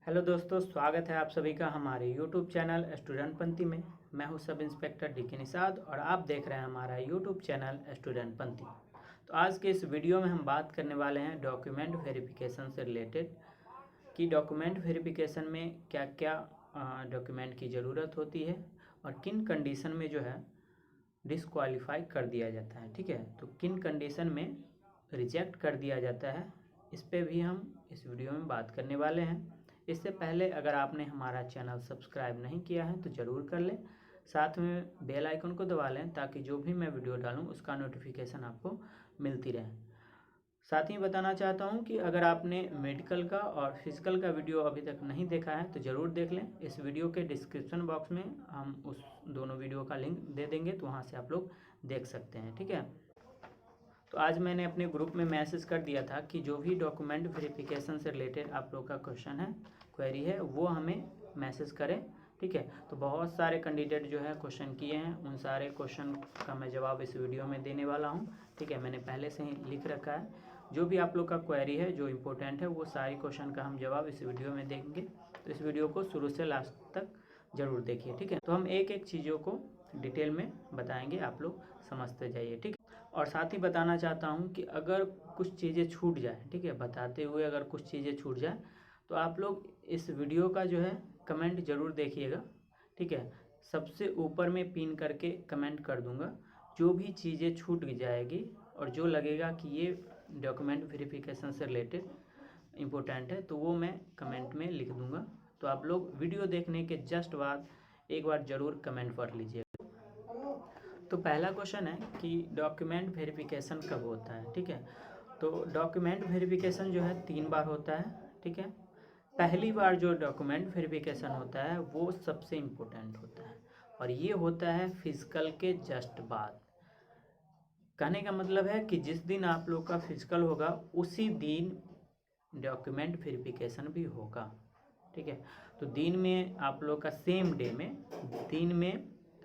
Hello दोस्तों, स्वागत है आप सभी का हमारे यूट्यूब चैनल स्टूडेंट पंथी में। मैं हूं सब इंस्पेक्टर डी.के. निषाद और आप देख रहे हैं हमारा यूट्यूब चैनल स्टूडेंट पंथी। तो आज के इस वीडियो में हम बात करने वाले हैं डॉक्यूमेंट वेरिफिकेशन से रिलेटेड कि डॉक्यूमेंट वेरिफिकेशन में क्या क्या डॉक्यूमेंट की ज़रूरत होती है और किन कंडीशन में जो है डिसक्वालीफाई कर दिया जाता है। ठीक है, तो किन कंडीशन में रिजेक्ट कर दिया जाता है, इस पे भी हम इस वीडियो में बात करने वाले हैं। इससे पहले अगर आपने हमारा चैनल सब्सक्राइब नहीं किया है तो ज़रूर कर लें, साथ में बेल आइकन को दबा लें ताकि जो भी मैं वीडियो डालूं उसका नोटिफिकेशन आपको मिलती रहे। साथ ही बताना चाहता हूं कि अगर आपने मेडिकल का और फिजिकल का वीडियो अभी तक नहीं देखा है तो ज़रूर देख लें। इस वीडियो के डिस्क्रिप्शन बॉक्स में हम उस दोनों वीडियो का लिंक दे देंगे, तो वहाँ से आप लोग देख सकते हैं। ठीक है, तो आज मैंने अपने ग्रुप में मैसेज कर दिया था कि जो भी डॉक्यूमेंट वेरिफिकेशन से रिलेटेड आप लोग का क्वेश्चन है, क्वेरी है, वो हमें मैसेज करें। ठीक है, तो बहुत सारे कैंडिडेट जो है क्वेश्चन किए हैं, उन सारे क्वेश्चन का मैं जवाब इस वीडियो में देने वाला हूं। ठीक है, मैंने पहले से ही लिख रखा है। जो भी आप लोग का क्वेरी है जो इम्पोर्टेंट है वो सारी क्वेश्चन का हम जवाब इस वीडियो में देंगे। तो इस वीडियो को शुरू से लास्ट तक ज़रूर देखिए। ठीक है, तो हम एक एक चीज़ों को डिटेल में बताएंगे, आप लोग समझते जाइए। ठीक है, और साथ ही बताना चाहता हूँ कि अगर कुछ चीज़ें छूट जाए, ठीक है, बताते हुए अगर कुछ चीज़ें छूट जाए तो आप लोग इस वीडियो का जो है कमेंट ज़रूर देखिएगा। ठीक है, सबसे ऊपर में पिन करके कमेंट कर दूंगा। जो भी चीज़ें छूट जाएगी और जो लगेगा कि ये डॉक्यूमेंट वेरिफिकेशन से रिलेटेड इम्पोर्टेंट है तो वो मैं कमेंट में लिख दूंगा। तो आप लोग वीडियो देखने के जस्ट बाद एक बार ज़रूर कमेंट कर लीजिए। तो पहला क्वेश्चन है कि डॉक्यूमेंट वेरिफिकेशन कब होता है। ठीक है, तो डॉक्यूमेंट वेरिफिकेशन जो है 3 बार होता है। ठीक है, पहली बार जो डॉक्यूमेंट वेरिफिकेशन होता है वो सबसे इम्पोर्टेंट होता है और ये होता है फिजिकल के जस्ट बाद। कहने का मतलब है कि जिस दिन आप लोग का फिजिकल होगा उसी दिन डॉक्यूमेंट वेरिफिकेशन भी होगा। ठीक है, तो दिन में आप लोग का सेम डे में दिन में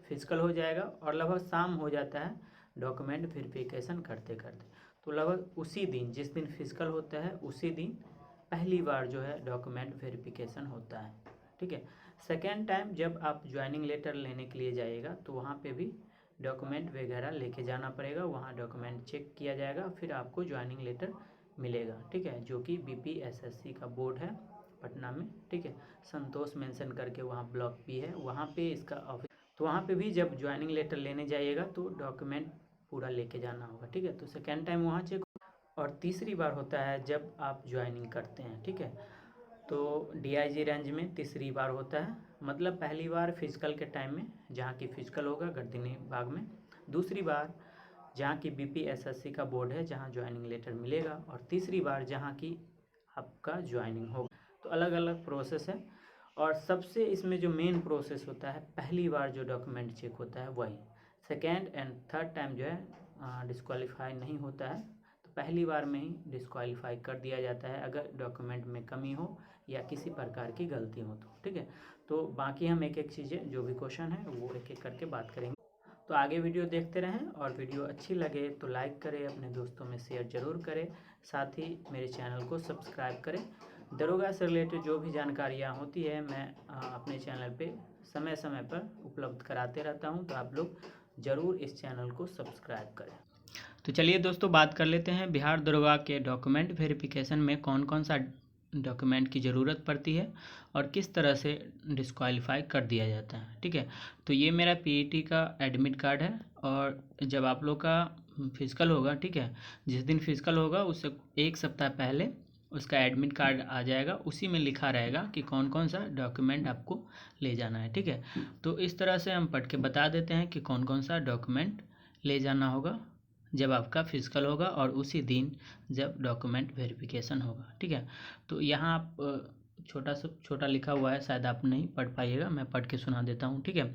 फिजिकल हो जाएगा और लगभग शाम हो जाता है डॉक्यूमेंट वेरिफिकेशन करते करते। तो लगभग उसी दिन जिस दिन फिजिकल होता है उसी दिन पहली बार जो है डॉक्यूमेंट वेरिफिकेशन होता है। ठीक है, सेकेंड टाइम जब आप ज्वाइनिंग लेटर लेने के लिए जाइएगा तो वहाँ पे भी डॉक्यूमेंट वगैरह लेके जाना पड़ेगा, वहाँ डॉक्यूमेंट चेक किया जाएगा, फिर आपको ज्वाइनिंग लेटर मिलेगा। ठीक है, जो कि BPSSC का बोर्ड है पटना में। ठीक है, संतोष मेंशन करके वहाँ ब्लॉक भी है, वहाँ पे इसका ऑफिस। तो वहाँ पे भी जब ज्वाइनिंग लेटर लेने जाइएगा तो डॉक्यूमेंट पूरा लेके जाना होगा। ठीक है, तो सेकेंड टाइम वहाँ चेक। और तीसरी बार होता है जब आप ज्वाइनिंग करते हैं। ठीक है, तो DIG रेंज में तीसरी बार होता है। मतलब पहली बार फिजिकल के टाइम में जहाँ की फिजिकल होगा गर्दनी भाग में, दूसरी बार जहाँ की BPSSC का बोर्ड है जहाँ ज्वाइनिंग लेटर मिलेगा, और तीसरी बार जहाँ की आपका ज्वाइनिंग होगा। तो अलग अलग प्रोसेस है और सबसे इसमें जो मेन प्रोसेस होता है पहली बार जो डॉक्यूमेंट चेक होता है वही। सेकेंड एंड थर्ड टाइम जो है डिस्क्वालीफाई नहीं होता है, तो पहली बार में ही डिस्क्वालीफाई कर दिया जाता है अगर डॉक्यूमेंट में कमी हो या किसी प्रकार की गलती हो तो। ठीक है, तो बाकी हम एक एक चीज़ें जो भी क्वेश्चन है वो एक एक करके बात करेंगे। तो आगे वीडियो देखते रहें और वीडियो अच्छी लगे तो लाइक करें, अपने दोस्तों में शेयर ज़रूर करें, साथ ही मेरे चैनल को सब्सक्राइब करें। दरोगा से रिलेटेड जो भी जानकारियाँ होती है मैं अपने चैनल पे समय समय पर उपलब्ध कराते रहता हूँ, तो आप लोग ज़रूर इस चैनल को सब्सक्राइब करें। तो चलिए दोस्तों बात कर लेते हैं बिहार दरोगा के डॉक्यूमेंट वेरिफिकेशन में कौन कौन सा डॉक्यूमेंट की ज़रूरत पड़ती है और किस तरह से डिस्क्वालीफाई कर दिया जाता है। ठीक है, तो ये मेरा PET का एडमिट कार्ड है और जब आप लोग का फिजिकल होगा, ठीक है, जिस दिन फिजिकल होगा उससे एक सप्ताह पहले उसका एडमिट कार्ड आ जाएगा, उसी में लिखा रहेगा कि कौन कौन सा डॉक्यूमेंट आपको ले जाना है। ठीक है, तो इस तरह से हम पढ़ के बता देते हैं कि कौन कौन सा डॉक्यूमेंट ले जाना होगा जब आपका फिजिकल होगा और उसी दिन जब डॉक्यूमेंट वेरिफिकेशन होगा। ठीक है, तो यहाँ आप छोटा लिखा हुआ है, शायद आप नहीं पढ़ पाइएगा, मैं पढ़ के सुना देता हूँ। ठीक है,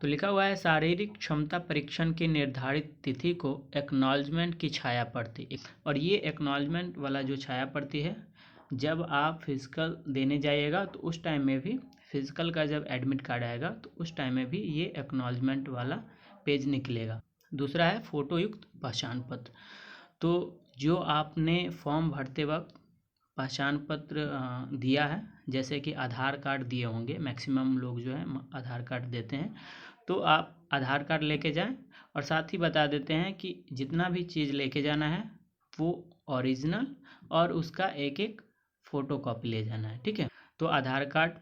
तो लिखा हुआ है शारीरिक क्षमता परीक्षण की निर्धारित तिथि को एक्नॉलेजमेंट की छाया पड़ती। और ये एक्नॉलेजमेंट वाला जो छाया पड़ती है जब आप फिजिकल देने जाइएगा तो उस टाइम में भी फिजिकल का जब एडमिट कार्ड आएगा तो उस टाइम में भी ये एक्नॉलेजमेंट वाला पेज निकलेगा। दूसरा है फोटो युक्त पहचान पत्र। तो जो आपने फॉर्म भरते वक्त पहचान पत्र दिया है, जैसे कि आधार कार्ड दिए होंगे, मैक्सिमम लोग जो है आधार कार्ड देते हैं, तो आप आधार कार्ड लेके जाएं। और साथ ही बता देते हैं कि जितना भी चीज़ लेके जाना है वो ओरिजिनल और उसका एक एक फ़ोटोकॉपी ले जाना है। ठीक है, तो आधार कार्ड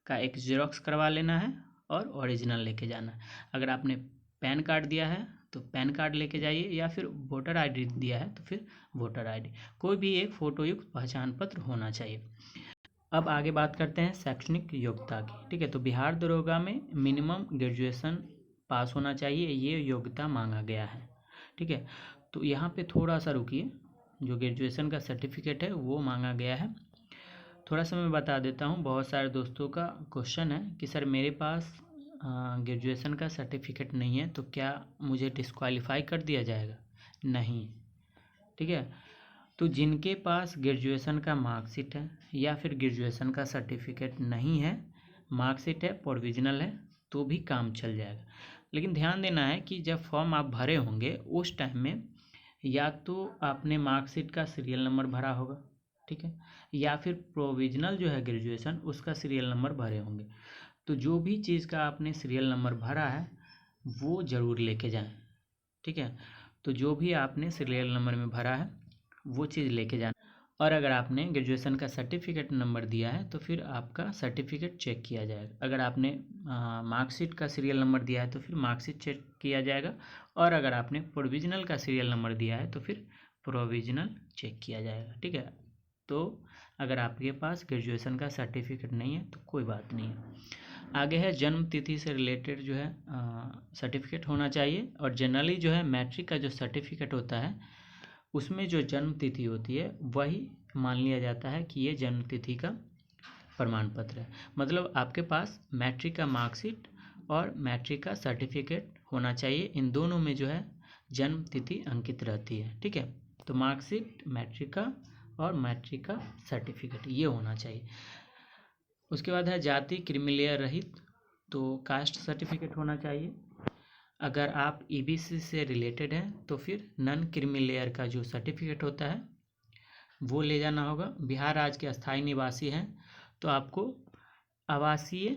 का एक जेरोक्स करवा लेना है और ओरिजिनल लेके जाना है। अगर आपने पैन कार्ड दिया है तो पैन कार्ड लेके जाइए, या फिर वोटर आईडी दिया है तो फिर वोटर आईडी, कोई भी एक फ़ोटोयुक्त पहचान पत्र होना चाहिए। अब आगे बात करते हैं शैक्षणिक योग्यता की। ठीक है, तो बिहार दरोगा में मिनिमम ग्रेजुएशन पास होना चाहिए, ये योग्यता मांगा गया है। ठीक है, तो यहाँ पे थोड़ा सा रुकिए, जो ग्रेजुएशन का सर्टिफिकेट है वो मांगा गया है। थोड़ा सा मैं बता देता हूँ, बहुत सारे दोस्तों का क्वेश्चन है कि सर मेरे पास ग्रेजुएशन का सर्टिफिकेट नहीं है तो क्या मुझे डिस्क्वालीफाई कर दिया जाएगा? नहीं। ठीक है, तो जिनके पास ग्रेजुएशन का मार्कशीट है या फिर ग्रेजुएशन का सर्टिफिकेट नहीं है, मार्कशीट है, प्रोविजनल है, तो भी काम चल जाएगा। लेकिन ध्यान देना है कि जब फॉर्म आप भरे होंगे उस टाइम में या तो आपने मार्कशीट का सीरियल नंबर भरा होगा, ठीक है, या फिर प्रोविजनल जो है ग्रेजुएशन उसका सीरियल नंबर भरे होंगे। तो जो भी चीज़ का आपने सीरियल नंबर भरा है वो ज़रूर लेके जाएं। ठीक है, तो जो भी आपने सीरियल नंबर में भरा है वो चीज़ लेके जाना। और अगर आपने ग्रेजुएशन का सर्टिफिकेट नंबर दिया है तो फिर आपका सर्टिफिकेट चेक किया जाएगा। अगर आपने मार्कशीट का सीरियल नंबर दिया है तो फिर मार्कशीट चेक किया जाएगा, और अगर आपने प्रोविजनल का सीरियल नंबर दिया है तो फिर प्रोविजनल चेक किया जाएगा। ठीक है, तो अगर आपके पास ग्रेजुएशन का सर्टिफिकेट नहीं है तो कोई बात नहीं है। आगे है जन्म तिथि से रिलेटेड जो है सर्टिफिकेट होना चाहिए। और जनरली जो है मैट्रिक का जो सर्टिफिकेट होता है उसमें जो जन्म तिथि होती है वही मान लिया जाता है कि ये जन्म तिथि का प्रमाण पत्र है। मतलब आपके पास मैट्रिक का मार्कशीट और मैट्रिक का सर्टिफिकेट होना चाहिए, इन दोनों में जो है जन्म तिथि अंकित रहती है। ठीक है, तो मार्कशीट, मैट्रिक का और मैट्रिक का सर्टिफिकेट ये होना चाहिए। उसके बाद है जाति क्रीमी रहित, तो कास्ट सर्टिफिकेट होना चाहिए। अगर आप ईबीसी से रिलेटेड हैं तो फिर नॉन क्रीमी लेयर का जो सर्टिफिकेट होता है वो ले जाना होगा। बिहार राज्य के अस्थायी निवासी हैं तो आपको आवासीय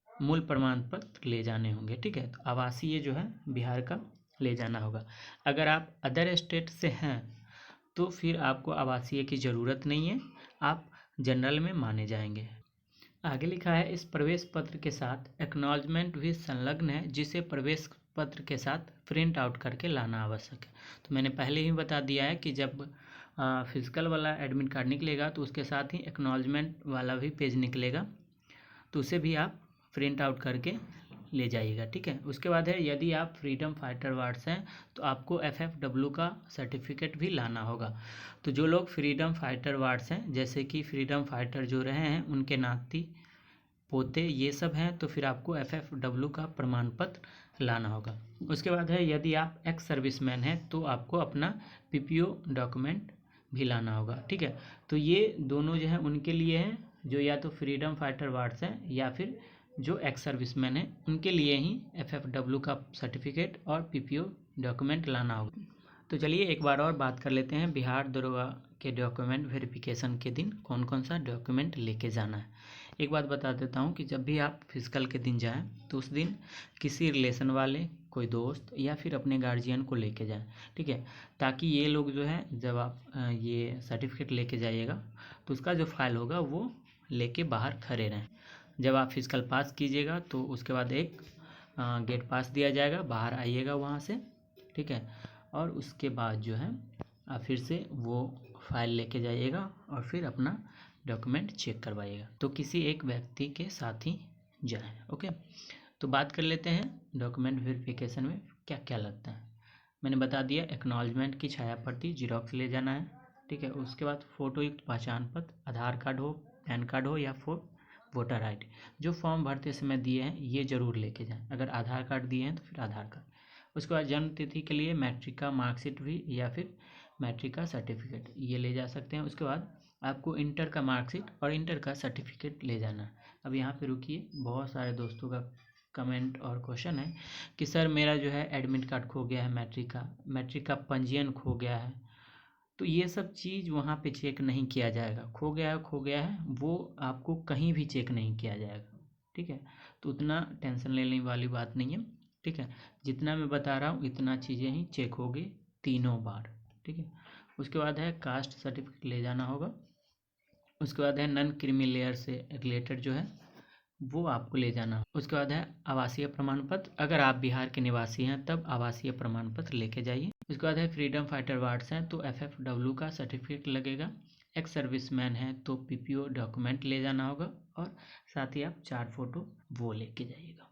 मूल प्रमाण पत्र ले जाने होंगे। ठीक है, तो आवासीय जो है बिहार का ले जाना होगा। अगर आप अदर स्टेट से हैं तो फिर आपको आवासीय की ज़रूरत नहीं है, आप जनरल में माने जाएंगे। आगे लिखा है इस प्रवेश पत्र के साथ एक्नॉलेजमेंट भी संलग्न है, जिसे प्रवेश पत्र के साथ प्रिंट आउट करके लाना आवश्यक है। तो मैंने पहले ही बता दिया है कि जब फिजिकल वाला एडमिट कार्ड निकलेगा तो उसके साथ ही एक्नॉलेजमेंट वाला भी पेज निकलेगा, तो उसे भी आप प्रिंट आउट करके ले जाइएगा। ठीक है, उसके बाद है यदि आप फ्रीडम फाइटर वार्ड्स हैं तो आपको FFW का सर्टिफिकेट भी लाना होगा। तो जो लोग फ्रीडम फाइटर वार्ड्स हैं, जैसे कि फ्रीडम फाइटर जो रहे हैं उनके नाती पोते ये सब हैं, तो फिर आपको FFW का प्रमाण पत्र लाना होगा। उसके बाद है यदि आप एक्स सर्विसमैन हैं तो आपको अपना PPO डॉक्यूमेंट भी लाना होगा। ठीक है, तो ये दोनों जो है उनके लिए हैं जो या तो फ्रीडम फाइटर वार्ड्स हैं या फिर जो एक्स सर्विसमैन हैं, उनके लिए ही FFW का सर्टिफिकेट और PPO डॉक्यूमेंट लाना होगा। तो चलिए एक बार और बात कर लेते हैं बिहार दरोगा के डॉक्यूमेंट वेरिफिकेशन के दिन कौन कौन सा डॉक्यूमेंट लेके जाना है। एक बात बता देता हूँ कि जब भी आप फिजिकल के दिन जाएं तो उस दिन किसी रिलेशन वाले, कोई दोस्त या फिर अपने गार्जियन को लेके जाएं। ठीक है, ताकि ये लोग जो है जब आप ये सर्टिफिकेट लेके जाइएगा तो उसका जो फाइल होगा वो लेके बाहर खड़े रहें। जब आप फिजिकल पास कीजिएगा तो उसके बाद एक गेट पास दिया जाएगा, बाहर आइएगा वहाँ से। ठीक है, और उसके बाद जो है आप फिर से वो फाइल लेके जाइएगा और फिर अपना डॉक्यूमेंट चेक करवाइएगा। तो किसी एक व्यक्ति के साथ ही जाएं। ओके, तो बात कर लेते हैं डॉक्यूमेंट वेरिफिकेशन में क्या क्या लगता है। मैंने बता दिया एक्नॉलेजमेंट की छाया प्रति जीरोक्स ले जाना है। ठीक है, उसके बाद फ़ोटोयुक्त पहचान पत्र, आधार कार्ड हो, पैन कार्ड हो या फिर वोटर ID, जो फॉर्म भरते समय दिए हैं ये ज़रूर लेके जाएं। अगर आधार कार्ड दिए हैं तो फिर आधार कार्ड। उसके बाद जन्म तिथि के लिए मैट्रिक का मार्कशीट भी या फिर मैट्रिक का सर्टिफिकेट ये ले जा सकते हैं। उसके बाद आपको इंटर का मार्कशीट और इंटर का सर्टिफिकेट ले जाना है। अब यहाँ पे रुकिए, बहुत सारे दोस्तों का कमेंट और क्वेश्चन है कि सर मेरा जो है एडमिट कार्ड खो गया है, मैट्रिक का पंजीयन खो गया है, तो ये सब चीज़ वहाँ पे चेक नहीं किया जाएगा। खो गया है वो आपको कहीं भी चेक नहीं किया जाएगा, ठीक है। तो उतना टेंशन लेने वाली बात नहीं है, ठीक है। जितना मैं बता रहा हूँ इतना चीज़ें ही चेक होगी तीनों बार, ठीक है। उसके बाद है कास्ट सर्टिफिकेट ले जाना होगा। उसके बाद है नॉन क्रीमी लेयर से रिलेटेड जो है वो आपको ले जाना हो। उसके बाद है आवासीय प्रमाण पत्र, अगर आप बिहार के निवासी हैं तब आवासीय प्रमाण पत्र लेके जाइए। उसके बाद है फ्रीडम फाइटर वार्ड्स हैं तो FFW का सर्टिफिकेट लगेगा। एक्स सर्विसमैन है तो PPO डॉक्यूमेंट ले जाना होगा और साथ ही आप 4 फोटो वो लेके जाइएगा।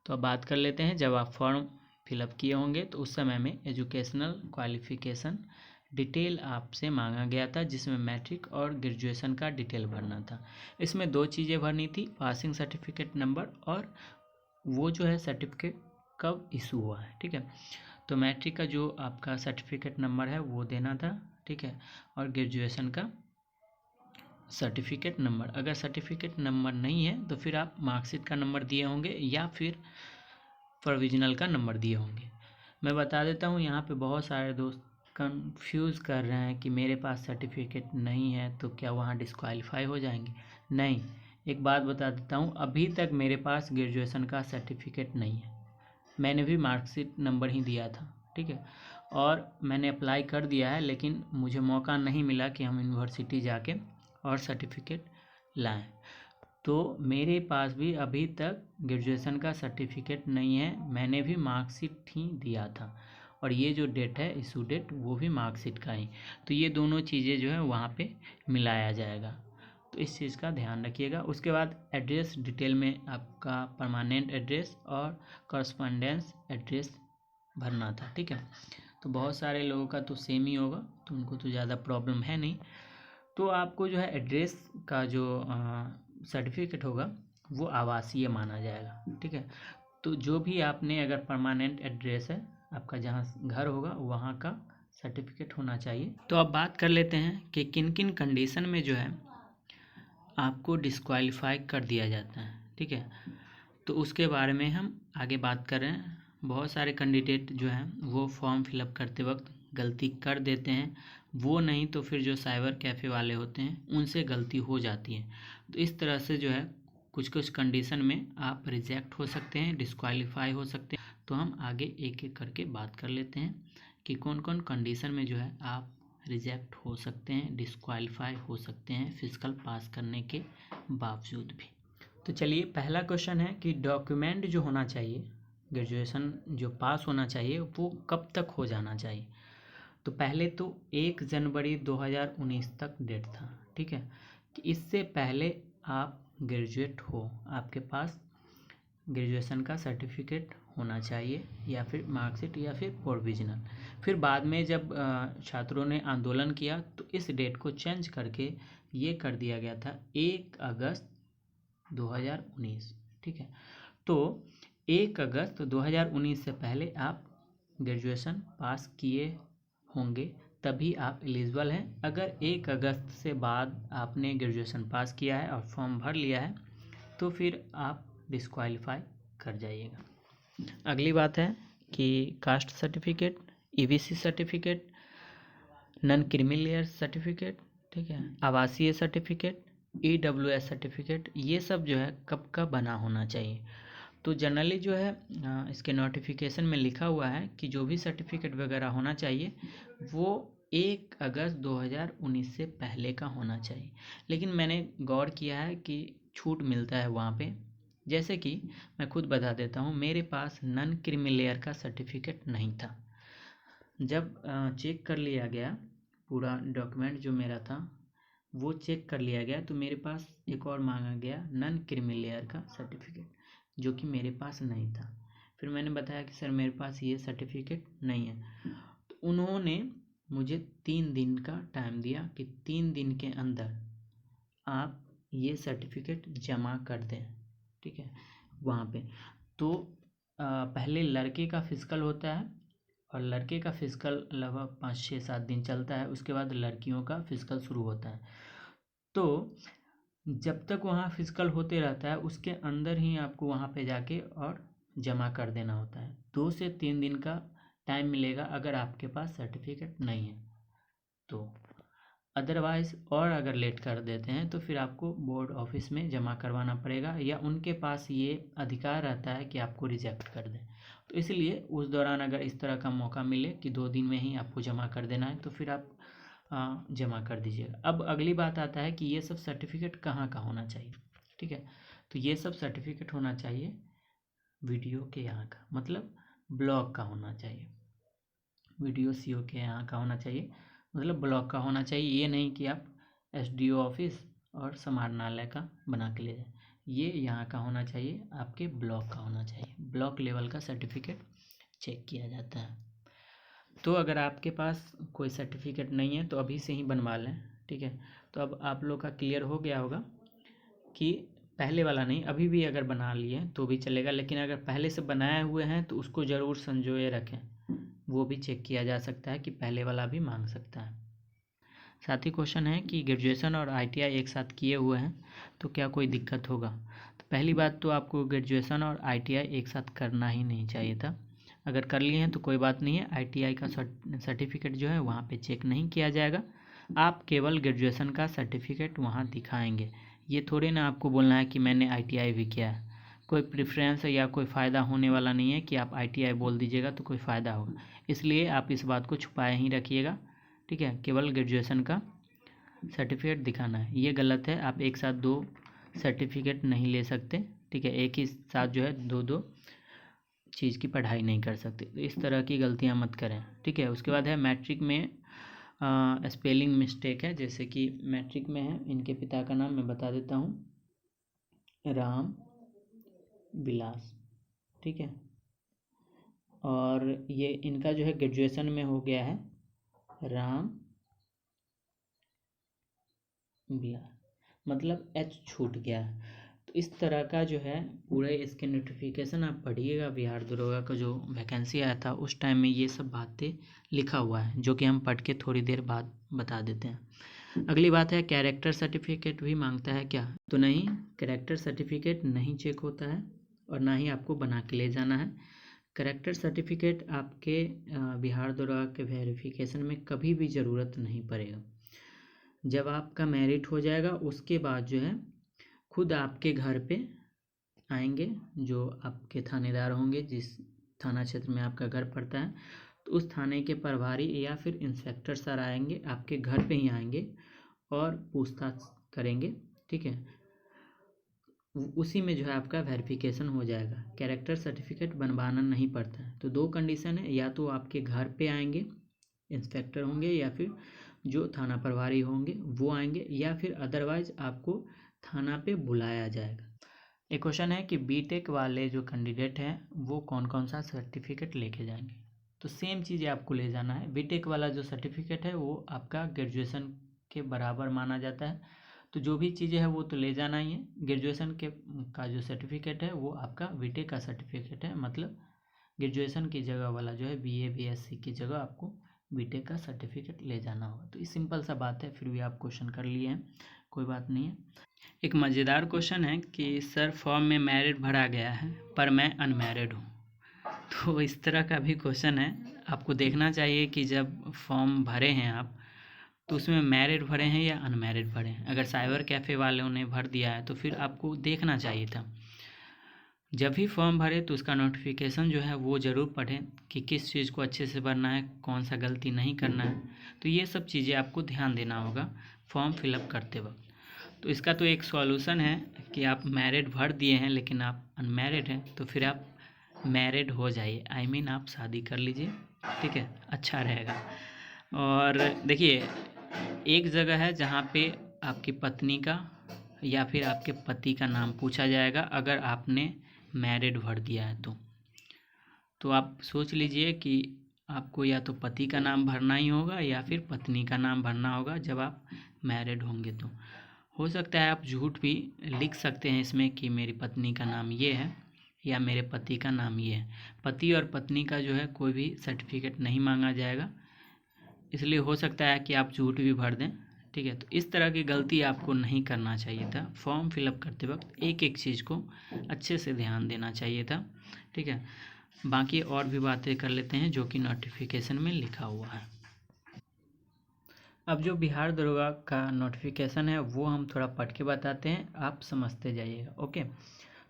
तो अब बात कर लेते हैं, जब आप फॉर्म फिलअप किए होंगे तो उस समय में एजुकेशनल क्वालिफिकेशन डिटेल आपसे मांगा गया था, जिसमें मैट्रिक और ग्रेजुएशन का डिटेल भरना था। इसमें 2 चीज़ें भरनी थी, पासिंग सर्टिफिकेट नंबर और वो जो है सर्टिफिकेट कब इशू हुआ है, ठीक है। तो मैट्रिक का जो आपका सर्टिफिकेट नंबर है वो देना था, ठीक है। और ग्रेजुएशन का सर्टिफिकेट नंबर, अगर सर्टिफिकेट नंबर नहीं है तो फिर आप मार्कशीट का नंबर दिए होंगे या फिर प्रोविजनल का नंबर दिए होंगे। मैं बता देता हूँ, यहाँ पे बहुत सारे दोस्त कंफ्यूज कर रहे हैं कि मेरे पास सर्टिफिकेट नहीं है तो क्या वहाँ डिस्क्वालीफाई हो जाएंगे। नहीं, एक बात बता देता हूँ, अभी तक मेरे पास ग्रेजुएशन का सर्टिफिकेट नहीं है। मैंने भी मार्कशीट नंबर ही दिया था, ठीक है। और मैंने अप्लाई कर दिया है, लेकिन मुझे मौका नहीं मिला कि हम यूनिवर्सिटी जाके और सर्टिफिकेट लाएं। तो मेरे पास भी अभी तक ग्रेजुएशन का सर्टिफिकेट नहीं है। मैंने भी मार्कशीट ही दिया था और ये जो डेट है इशू डेट वो भी मार्कशीट का ही। तो ये दोनों चीज़ें जो है वहाँ पे मिलाया जाएगा, तो इस चीज़ का ध्यान रखिएगा। उसके बाद एड्रेस डिटेल में आपका परमानेंट एड्रेस और कॉरस्पॉन्डेंस एड्रेस भरना था, ठीक है। तो बहुत सारे लोगों का तो सेम ही होगा तो उनको तो ज़्यादा प्रॉब्लम है नहीं। तो आपको जो है एड्रेस का जो सर्टिफिकेट होगा वो आवासीय माना जाएगा, ठीक है। तो जो भी आपने अगर परमानेंट एड्रेस है आपका, जहाँ घर होगा वहाँ का सर्टिफिकेट होना चाहिए। तो अब बात कर लेते हैं कि किन किन कंडीशन में जो है आपको डिस्क्वालीफाई कर दिया जाता है, ठीक है। तो उसके बारे में हम आगे बात कर रहे हैं। बहुत सारे कैंडिडेट जो हैं वो फॉर्म फिलअप करते वक्त गलती कर देते हैं, वो नहीं तो फिर जो साइबर कैफ़े वाले होते हैं उनसे गलती हो जाती है। तो इस तरह से जो है कुछ कुछ कंडीशन में आप रिजेक्ट हो सकते हैं, डिस्क्वालीफाई हो सकते हैं। तो हम आगे एक एक करके बात कर लेते हैं कि कौन कौन कंडीशन में जो है आप रिजेक्ट हो सकते हैं, डिस्क्वालीफाई हो सकते हैं फिजिकल पास करने के बावजूद भी। तो चलिए, पहला क्वेश्चन है कि डॉक्यूमेंट जो होना चाहिए, ग्रेजुएशन जो पास होना चाहिए वो कब तक हो जाना चाहिए। तो पहले तो 1 जनवरी 2019 तक डेट था, ठीक है, कि इससे पहले आप ग्रेजुएट हो, आपके पास ग्रेजुएशन का सर्टिफिकेट होना चाहिए या फिर मार्कशीट या फिर प्रोविजनल। फिर बाद में जब छात्रों ने आंदोलन किया तो इस डेट को चेंज करके ये कर दिया गया था 1 अगस्त 2019, ठीक है। तो 1 अगस्त 2019 से पहले आप ग्रेजुएशन पास किए होंगे तभी आप एलिजिबल हैं। अगर 1 अगस्त से बाद आपने ग्रेजुएशन पास किया है और फॉर्म भर लिया है तो फिर आप डिस्क्वालीफाई कर जाइएगा। अगली बात है कि caste certificate, EBC certificate, non creamy layer certificate, ठीक है, आवासीय सर्टिफिकेट, EWS सर्टिफिकेट, ये सब जो है कब का बना होना चाहिए। तो जनरली जो है इसके नोटिफिकेशन में लिखा हुआ है कि जो भी सर्टिफिकेट वगैरह होना चाहिए वो 1 अगस्त 2019 से पहले का होना चाहिए। लेकिन मैंने गौर किया है कि छूट मिलता है वहाँ पे। जैसे कि मैं खुद बता देता हूँ, मेरे पास नॉन क्रीमी लेयर का सर्टिफिकेट नहीं था। जब चेक कर लिया गया पूरा डॉक्यूमेंट जो मेरा था वो चेक कर लिया गया तो मेरे पास एक और मांगा गया नॉन क्रीमी लेयर का सर्टिफिकेट, जो कि मेरे पास नहीं था। फिर मैंने बताया कि सर मेरे पास ये सर्टिफिकेट नहीं है। तो उन्होंने मुझे 3 दिन का टाइम दिया कि 3 दिन के अंदर आप ये सर्टिफिकेट जमा कर दें, ठीक है, वहाँ पे। तो पहले लड़के का फिजिकल होता है और लड़के का फिजिकल लगभग 5-6-7 दिन चलता है, उसके बाद लड़कियों का फिजिकल शुरू होता है। तो जब तक वहाँ फिजिकल होते रहता है उसके अंदर ही आपको वहाँ पे जाके और जमा कर देना होता है। 2 से 3 दिन का टाइम मिलेगा अगर आपके पास सर्टिफिकेट नहीं है। तो अदरवाइज़ और अगर लेट कर देते हैं तो फिर आपको बोर्ड ऑफिस में जमा करवाना पड़ेगा, या उनके पास ये अधिकार रहता है कि आपको रिजेक्ट कर दें। तो इसलिए उस दौरान अगर इस तरह का मौका मिले कि 2 दिन में ही आपको जमा कर देना है तो फिर आप जमा कर दीजिएगा। अब अगली बात आता है कि ये सब सर्टिफिकेट कहाँ का होना चाहिए। ठीक है, तो ये सब सर्टिफिकेट होना चाहिए वीडियो के यहाँ का, मतलब ब्लॉक का होना चाहिए। वीडियो सीओ के यहाँ का होना चाहिए, मतलब ब्लॉक का होना चाहिए। ये नहीं कि आप एसडीओ ऑफिस और समाहरणालय का बना के ले जाएं। ये यहाँ का होना चाहिए, आपके ब्लॉक का होना चाहिए। ब्लॉक लेवल का सर्टिफिकेट चेक किया जाता है। तो अगर आपके पास कोई सर्टिफिकेट नहीं है तो अभी से ही बनवा लें। ठीक है, तो अब आप लोग का क्लियर हो गया होगा कि पहले वाला नहीं, अभी भी अगर बना लिए तो भी चलेगा, लेकिन अगर पहले से बनाए हुए हैं तो उसको ज़रूर संजोए रखें। वो भी चेक किया जा सकता है कि पहले वाला भी मांग सकता है। साथ ही क्वेश्चन है कि ग्रेजुएशन और आईटीआई एक साथ किए हुए हैं तो क्या कोई दिक्कत होगा। तो पहली बात तो आपको ग्रेजुएशन और आईटीआई एक साथ करना ही नहीं चाहिए था। अगर कर लिए हैं तो कोई बात नहीं है, आईटीआई का सर्टिफिकेट जो है वहाँ पे चेक नहीं किया जाएगा। आप केवल ग्रेजुएशन का सर्टिफिकेट वहाँ दिखाएंगे। ये थोड़ी ना आपको बोलना है कि मैंने आईटीआई भी किया है। कोई प्रेफरेंस या कोई फ़ायदा होने वाला नहीं है कि आप आईटीआई बोल दीजिएगा तो कोई फ़ायदा होगा, इसलिए आप इस बात को छुपाए ही रखिएगा। ठीक है, केवल ग्रेजुएशन का सर्टिफिकेट दिखाना है। ये गलत है, आप एक साथ 2 सर्टिफिकेट नहीं ले सकते। ठीक है, एक ही साथ जो है 2 चीज़ की पढ़ाई नहीं कर सकते। तो इस तरह की गलतियाँ मत करें। ठीक है, उसके बाद है मैट्रिक में स्पेलिंग मिस्टेक है। जैसे कि मैट्रिक में है, इनके पिता का नाम मैं बता देता हूँ, राम विलास। ठीक है, और ये इनका जो है ग्रेजुएशन में हो गया है राम विलास, मतलब एच छूट गया है। तो इस तरह का जो है पूरे इसके नोटिफिकेशन आप पढ़िएगा। बिहार दरोगा का जो वैकेंसी आया था उस टाइम में ये सब बातें लिखा हुआ है, जो कि हम पढ़ के थोड़ी देर बाद बता देते हैं। अगली बात है, कैरेक्टर सर्टिफिकेट भी मांगता है क्या। तो नहीं, कैरेक्टर सर्टिफिकेट नहीं चेक होता है और ना ही आपको बना के ले जाना है। कैरेक्टर सर्टिफिकेट आपके बिहार दरोगा के वेरिफिकेशन में कभी भी ज़रूरत नहीं पड़ेगा। जब आपका मेरिट हो जाएगा उसके बाद जो है खुद आपके घर पे आएंगे, जो आपके थानेदार होंगे, जिस थाना क्षेत्र में आपका घर पड़ता है, तो उस थाने के प्रभारी या फिर इंस्पेक्टर सर आएंगे, आपके घर पे ही आएंगे और पूछताछ करेंगे। ठीक है, उसी में जो है आपका वेरिफिकेशन हो जाएगा। कैरेक्टर सर्टिफिकेट बनवाना नहीं पड़ता है। तो 2 कंडीशन है, या तो आपके घर पे आएंगे इंस्पेक्टर होंगे, या फिर जो थाना प्रभारी होंगे वो आएंगे, या फिर अदरवाइज आपको थाना पे बुलाया जाएगा। एक क्वेश्चन है कि बीटेक वाले जो कैंडिडेट हैं वो कौन कौन सा सर्टिफिकेट लेके जाएंगे। तो सेम चीज़ आपको ले जाना है। बीटेक वाला जो सर्टिफिकेट है वो आपका ग्रेजुएशन के बराबर माना जाता है, तो जो भी चीज़ें है वो तो ले जाना ही है। ग्रेजुएशन के का जो सर्टिफिकेट है वो आपका बीटेक का सर्टिफिकेट है, मतलब ग्रेजुएशन की जगह वाला जो है बीए बीएससी की जगह आपको बीटेक का सर्टिफिकेट ले जाना होगा। तो ये सिंपल सा बात है, फिर भी आप क्वेश्चन कर लिए हैं, कोई बात नहीं है। एक मज़ेदार क्वेश्चन है कि सर फॉर्म में मैरिड भरा गया है पर मैं अनमैरिड हूँ। तो इस तरह का भी क्वेश्चन है। आपको देखना चाहिए कि जब फॉर्म भरे हैं आप तो उसमें मैरिड भरे हैं या अनमैरिड भरे हैं। अगर साइबर कैफ़े वालों ने भर दिया है तो फिर आपको देखना चाहिए था। जब भी फॉर्म भरे तो उसका नोटिफिकेशन जो है वो ज़रूर पढ़ें कि किस चीज़ को अच्छे से भरना है, कौन सा गलती नहीं करना है। तो ये सब चीज़ें आपको ध्यान देना होगा फॉर्म फिलअप करते वक्त। तो इसका तो एक सॉल्यूशन है कि आप मैरिड भर दिए हैं लेकिन आप अनमैरिड हैं, तो फिर आप मैरिड हो जाइए, आई मीन आप शादी कर लीजिए। ठीक है, अच्छा रहेगा। और देखिए, एक जगह है जहाँ पे आपकी पत्नी का या फिर आपके पति का नाम पूछा जाएगा अगर आपने मैरिड भर दिया है तो आप सोच लीजिए कि आपको या तो पति का नाम भरना ही होगा या फिर पत्नी का नाम भरना होगा जब आप मैरिड होंगे। तो हो सकता है आप झूठ भी लिख सकते हैं इसमें कि मेरी पत्नी का नाम ये है या मेरे पति का नाम ये है। पति और पत्नी का जो है कोई भी सर्टिफिकेट नहीं मांगा जाएगा, इसलिए हो सकता है कि आप झूठ भी भर दें। ठीक है, तो इस तरह की गलती आपको नहीं करना चाहिए था। फॉर्म फिलअप करते वक्त एक एक चीज़ को अच्छे से ध्यान देना चाहिए था। ठीक है, बाकी और भी बातें कर लेते हैं जो कि नोटिफिकेशन में लिखा हुआ है। अब जो बिहार दरोगा का नोटिफिकेशन है वो हम थोड़ा पढ़ के बताते हैं, आप समझते जाइएगा। ओके,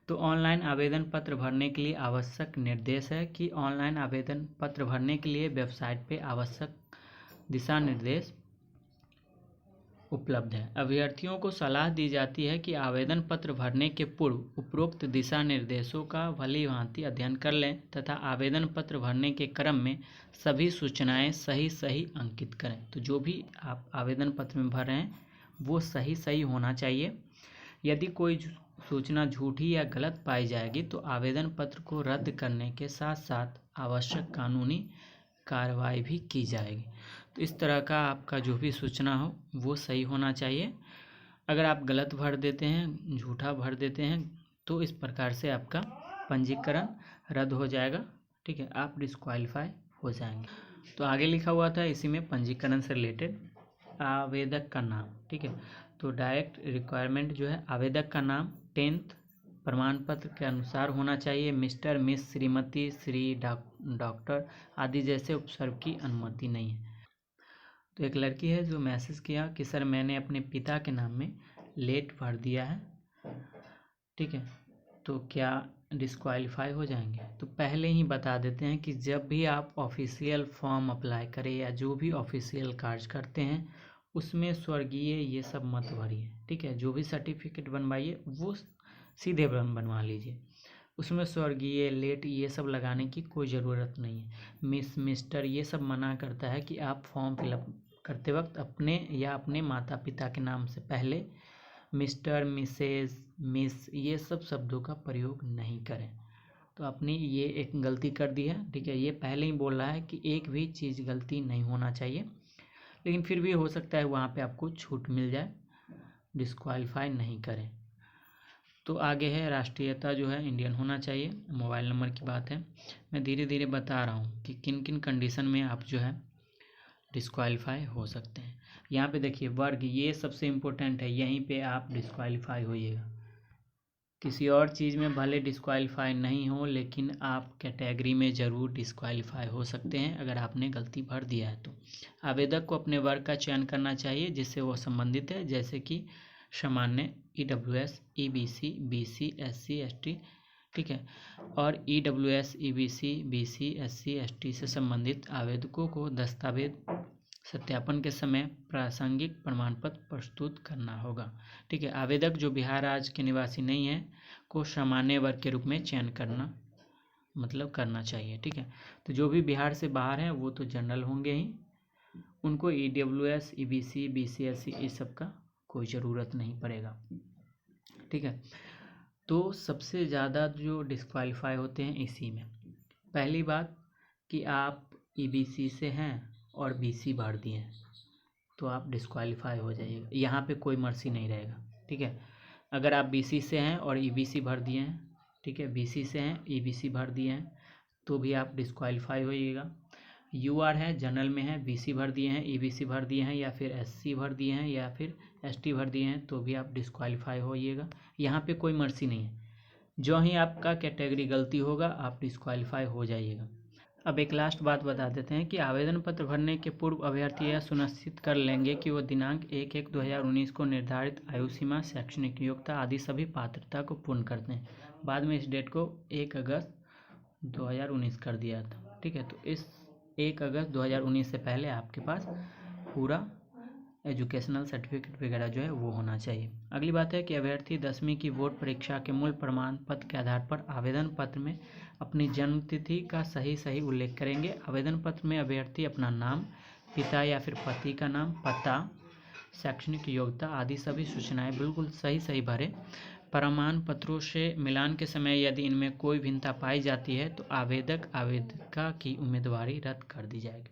तो ऑनलाइन आवेदन पत्र भरने के लिए आवश्यक निर्देश है कि ऑनलाइन आवेदन पत्र भरने के लिए वेबसाइट पे आवश्यक दिशा निर्देश उपलब्ध है। अभ्यर्थियों को सलाह दी जाती है कि आवेदन पत्र भरने के पूर्व उपरोक्त दिशा निर्देशों का भलीभांति अध्ययन कर लें तथा आवेदन पत्र भरने के क्रम में सभी सूचनाएं सही सही अंकित करें। तो जो भी आप आवेदन पत्र में भर रहे हैं वो सही सही होना चाहिए। यदि कोई सूचना झूठी या गलत पाई जाएगी तो आवेदन पत्र को रद्द करने के साथ साथ आवश्यक कानूनी कार्रवाई भी की जाएगी। तो इस तरह का आपका जो भी सूचना हो वो सही होना चाहिए। अगर आप गलत भर देते हैं, झूठा भर देते हैं, तो इस प्रकार से आपका पंजीकरण रद्द हो जाएगा। ठीक है, आप डिस्क्वालीफाई हो जाएंगे। तो आगे लिखा हुआ था इसी में पंजीकरण से रिलेटेड आवेदक का नाम। ठीक है, तो डायरेक्ट रिक्वायरमेंट जो है आवेदक का नाम 10th प्रमाण पत्र के अनुसार होना चाहिए। Mister, miss, Shrimati, Shri, doctor आदि जैसे उपसर्ग की अनुमति नहीं है। तो एक लड़की है जो मैसेज किया कि सर मैंने अपने पिता के नाम में लेट भर दिया है, ठीक है, तो क्या डिस्क्वालीफाई हो जाएंगे? तो पहले ही बता देते हैं कि जब भी आप ऑफिशियल फॉर्म अप्लाई करें या जो भी ऑफिशियल कार्य करते हैं उसमें स्वर्गीय ये सब मत भरिए। ठीक है, जो भी सर्टिफिकेट बनवाइए वो सीधे बनवा लीजिए, उसमें स्वर्गीय, लेट ये सब लगाने की कोई ज़रूरत नहीं है। मिस, मिस्टर ये सब मना करता है कि आप फॉर्म फिलअप करते वक्त अपने या अपने माता पिता के नाम से पहले मिस्टर, मिसेस, मिस ये सब शब्दों का प्रयोग नहीं करें। तो आपने ये एक गलती कर दी है। ठीक है, ये पहले ही बोल रहा है कि एक भी चीज़ गलती नहीं होना चाहिए, लेकिन फिर भी हो सकता है वहाँ पे आपको छूट मिल जाए, डिस्क्वालीफाई नहीं करें। तो आगे है राष्ट्रीयता जो है इंडियन होना चाहिए। मोबाइल नंबर की बात है, मैं धीरे धीरे बता रहा हूँ कि किन किन कंडीशन में आप जो है डिस्क्वालीफाई हो सकते हैं। यहाँ पे देखिए वर्ग, ये सबसे इम्पोर्टेंट है, यहीं पे आप डिस्क्वालीफाई होइएगा। किसी और चीज़ में भले डिस्क्वालीफाई नहीं हो लेकिन आप कैटेगरी में ज़रूर डिस्क्वालीफाई हो सकते हैं अगर आपने गलती भर दिया है तो। आवेदक को अपने वर्ग का चयन करना चाहिए जिससे वो संबंधित है, जैसे कि सामान्य, EWS, EBC, BC, SC, ST। ठीक है, और EWS, EBC, BC, SC, ST से संबंधित आवेदकों को दस्तावेज सत्यापन के समय प्रासंगिक प्रमाण पत्र प्रस्तुत करना होगा। ठीक है, आवेदक जो बिहार राज्य के निवासी नहीं है को सामान्य वर्ग के रूप में चयन करना चाहिए। ठीक है, तो जो भी बिहार से बाहर हैं वो तो जनरल होंगे ही, उनको EWS, EBC, BC, SC इस सब का कोई ज़रूरत नहीं पड़ेगा। ठीक है, तो सबसे ज़्यादा जो डिस्क्वालीफाई होते हैं इसी में। पहली बात कि आप EBC से हैं और BC भर दिए हैं तो आप डिस्क्वालीफाई हो जाइएगा, यहाँ पे कोई मर्सी नहीं रहेगा। ठीक है, अगर आप BC से हैं और EBC भर दिए हैं, ठीक है, BC से हैं EBC भर दिए हैं तो भी आप डिस्क्वालीफाई होइएगा। UR है, जनरल में है, BC भर दिए हैं, EBC भर दिए हैं या फिर SC भर दिए हैं या फिर ST भर दिए हैं तो भी आप डिस्क्वालीफाई होइएगा, यहाँ पे कोई मर्सी नहीं है। जो ही आपका कैटेगरी गलती होगा आप डिस्क्वालीफाई हो जाइएगा। अब एक लास्ट बात बता देते हैं कि आवेदन पत्र भरने के पूर्व अभ्यर्थी यह सुनिश्चित कर लेंगे कि वह दिनांक 1/1/2019 को निर्धारित आयु सीमा, शैक्षणिक योग्यता आदि सभी पात्रता को पूर्ण करते हैं। बाद में इस डेट को 1 अगस्त 2019 कर दिया था। ठीक है, तो इस 1 अगस्त 2019 से पहले आपके पास पूरा एजुकेशनल सर्टिफिकेट वगैरह जो है वो होना चाहिए। अगली बात है कि अभ्यर्थी 10वीं की बोर्ड परीक्षा के मूल प्रमाण पत्र के आधार पर आवेदन पत्र में अपनी जन्म तिथि का सही उल्लेख करेंगे। आवेदन पत्र में अभ्यर्थी अपना नाम, पिता या फिर पति का नाम, पता, शैक्षणिक योग्यता आदि सभी सूचनाएं बिल्कुल सही भरें। प्रमाण पत्रों से मिलान के समय यदि इनमें कोई भिन्नता पाई जाती है तो आवेदिका की उम्मीदवारी रद्द कर दी जाएगी।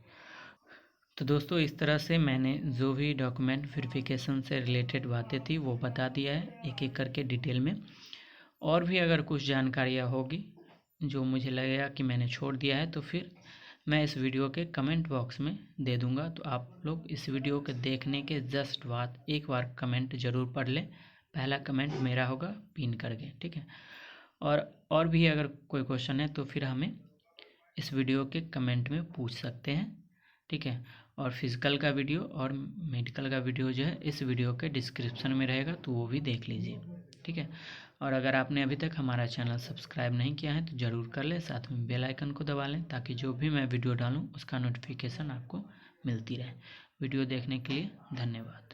तो दोस्तों इस तरह से मैंने जो भी डॉक्यूमेंट वेरिफिकेशन से रिलेटेड बातें थी वो बता दिया है एक एक करके डिटेल में। और भी अगर कुछ जानकारियाँ होगी जो मुझे लगेगा कि मैंने छोड़ दिया है तो फिर मैं इस वीडियो के कमेंट बॉक्स में दे दूंगा, तो आप लोग इस वीडियो के देखने के जस्ट बाद एक बार कमेंट ज़रूर पढ़ लें। पहला कमेंट मेरा होगा पिन करके। ठीक है, और भी अगर कोई क्वेश्चन है तो फिर हमें इस वीडियो के कमेंट में पूछ सकते हैं। ठीक है, और फिज़िकल का वीडियो और मेडिकल का वीडियो जो है इस वीडियो के डिस्क्रिप्शन में रहेगा, तो वो भी देख लीजिए। ठीक है। और अगर आपने अभी तक हमारा चैनल सब्सक्राइब नहीं किया है तो ज़रूर कर लें, साथ में बेल आइकन को दबा लें ताकि जो भी मैं वीडियो डालूँ उसका नोटिफिकेशन आपको मिलती रहे। वीडियो देखने के लिए धन्यवाद।